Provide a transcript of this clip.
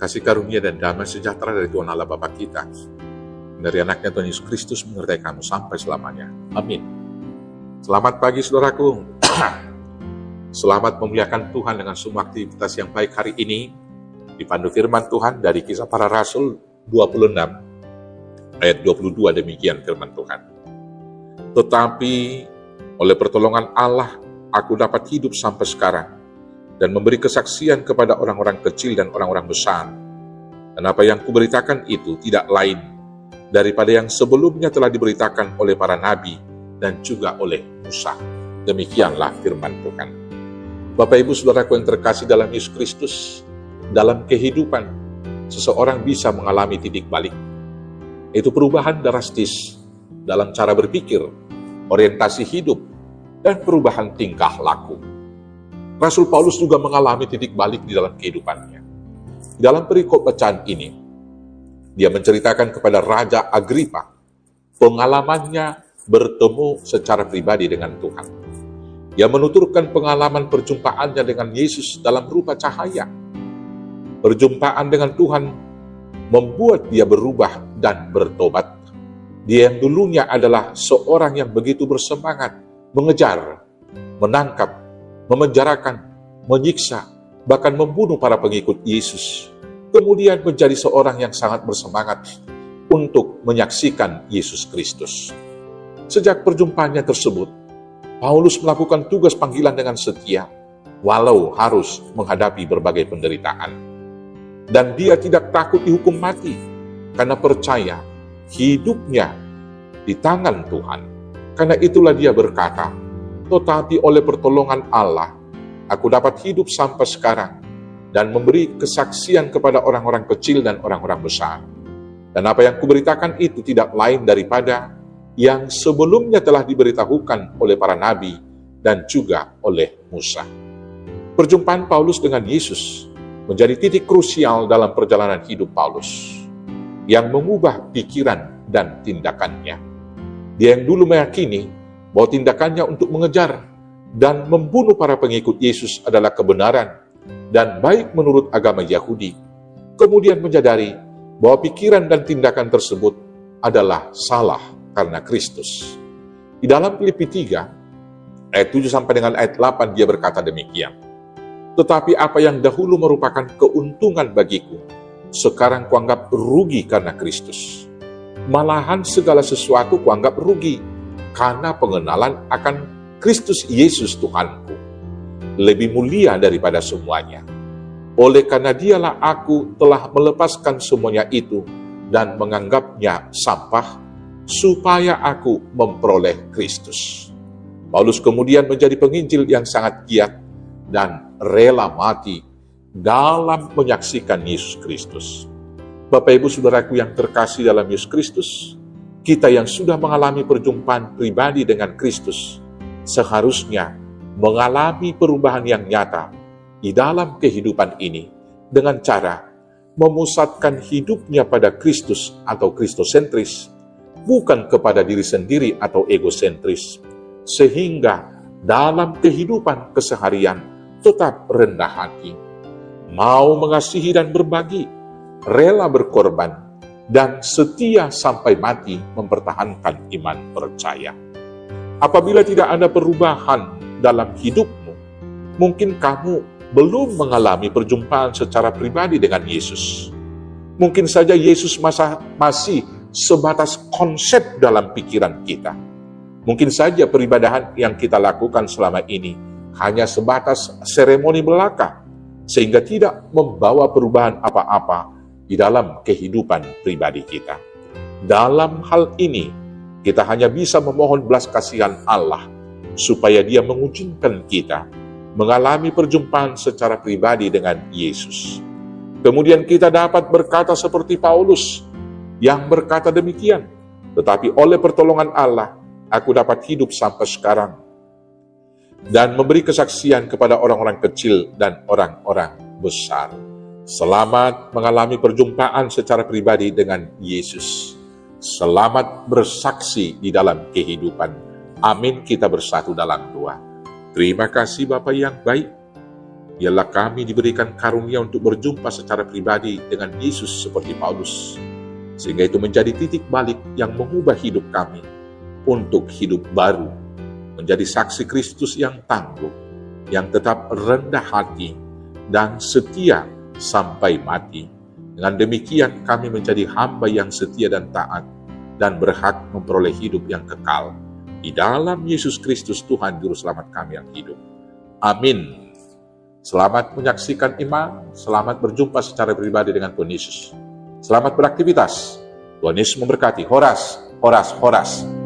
Kasih karunia dan damai sejahtera dari Tuhan Allah Bapa kita, dari anaknya Tuhan Yesus Kristus menyertai kamu sampai selamanya. Amin. Selamat pagi saudaraku. Selamat memuliakan Tuhan dengan semua aktivitas yang baik hari ini. Dipandu firman Tuhan dari Kisah Para Rasul 26 ayat 22, demikian firman Tuhan. Tetapi oleh pertolongan Allah aku dapat hidup sampai sekarang dan memberi kesaksian kepada orang-orang kecil dan orang-orang besar. Dan apa yang kuberitakan itu tidak lain daripada yang sebelumnya telah diberitakan oleh para nabi dan juga oleh Musa. Demikianlah firman Tuhan. Bapak Ibu Saudaraku yang terkasih dalam Yesus Kristus, dalam kehidupan seseorang bisa mengalami titik balik. Itu perubahan drastis dalam cara berpikir, orientasi hidup, dan perubahan tingkah laku. Rasul Paulus juga mengalami titik balik di dalam kehidupannya. Dalam perikop bacaan ini, dia menceritakan kepada Raja Agripa pengalamannya bertemu secara pribadi dengan Tuhan. Dia menuturkan pengalaman perjumpaannya dengan Yesus dalam rupa cahaya. Perjumpaan dengan Tuhan membuat dia berubah dan bertobat. Dia yang dulunya adalah seorang yang begitu bersemangat, mengejar, menangkap, memenjarakan, menyiksa, bahkan membunuh para pengikut Yesus. Kemudian menjadi seorang yang sangat bersemangat untuk menyaksikan Yesus Kristus. Sejak perjumpaannya tersebut, Paulus melakukan tugas panggilan dengan setia, walau harus menghadapi berbagai penderitaan. Dan dia tidak takut dihukum mati, karena percaya hidupnya di tangan Tuhan. Karena itulah dia berkata, tetapi oleh pertolongan Allah, aku dapat hidup sampai sekarang dan memberi kesaksian kepada orang-orang kecil dan orang-orang besar. Dan apa yang kuberitakan itu tidak lain daripada yang sebelumnya telah diberitahukan oleh para nabi dan juga oleh Musa. Perjumpaan Paulus dengan Yesus menjadi titik krusial dalam perjalanan hidup Paulus yang mengubah pikiran dan tindakannya. Dia yang dulu meyakini bahwa tindakannya untuk mengejar dan membunuh para pengikut Yesus adalah kebenaran dan baik menurut agama Yahudi, kemudian menyadari bahwa pikiran dan tindakan tersebut adalah salah karena Kristus. Di dalam Filipi 3, ayat 7 sampai dengan ayat 8, dia berkata demikian. Tetapi apa yang dahulu merupakan keuntungan bagiku, sekarang kuanggap rugi karena Kristus. Malahan segala sesuatu kuanggap rugi, karena pengenalan akan Kristus Yesus Tuhanku. Lebih mulia daripada semuanya. Oleh karena dialah aku telah melepaskan semuanya itu, dan menganggapnya sampah, supaya aku memperoleh Kristus. Paulus kemudian menjadi penginjil yang sangat giat dan rela mati dalam menyaksikan Yesus Kristus. Bapak Ibu Saudaraku yang terkasih dalam Yesus Kristus, kita yang sudah mengalami perjumpaan pribadi dengan Kristus, seharusnya mengalami perubahan yang nyata di dalam kehidupan ini dengan cara memusatkan hidupnya pada Kristus atau kristosentris, bukan kepada diri sendiri atau egosentris, sehingga dalam kehidupan keseharian tetap rendah hati, mau mengasihi dan berbagi, rela berkorban, dan setia sampai mati mempertahankan iman percaya. Apabila tidak ada perubahan dalam hidupmu, mungkin kamu belum mengalami perjumpaan secara pribadi dengan Yesus. Mungkin saja Yesus masih sebatas konsep dalam pikiran kita. Mungkin saja peribadahan yang kita lakukan selama ini hanya sebatas seremoni belaka, sehingga tidak membawa perubahan apa-apa di dalam kehidupan pribadi kita. Dalam hal ini, kita hanya bisa memohon belas kasihan Allah, supaya Dia mengujikan kita mengalami perjumpaan secara pribadi dengan Yesus. Kemudian kita dapat berkata seperti Paulus yang berkata demikian, tetapi oleh pertolongan Allah, aku dapat hidup sampai sekarang dan memberi kesaksian kepada orang-orang kecil dan orang-orang besar. Selamat mengalami perjumpaan secara pribadi dengan Yesus. Selamat bersaksi di dalam kehidupan. Amin, kita bersatu dalam doa. Terima kasih Bapa yang baik. Biarlah kami diberikan karunia untuk berjumpa secara pribadi dengan Yesus seperti Paulus, sehingga itu menjadi titik balik yang mengubah hidup kami untuk hidup baru, menjadi saksi Kristus yang tangguh, yang tetap rendah hati dan setia sampai mati. Dengan demikian kami menjadi hamba yang setia dan taat dan berhak memperoleh hidup yang kekal di dalam Yesus Kristus Tuhan Juru Selamat kami yang hidup. Amin. Selamat menyaksikan iman, selamat berjumpa secara pribadi dengan Tuhan Yesus. Selamat beraktivitas. Tuhan Yesus memberkati. Horas, horas, horas.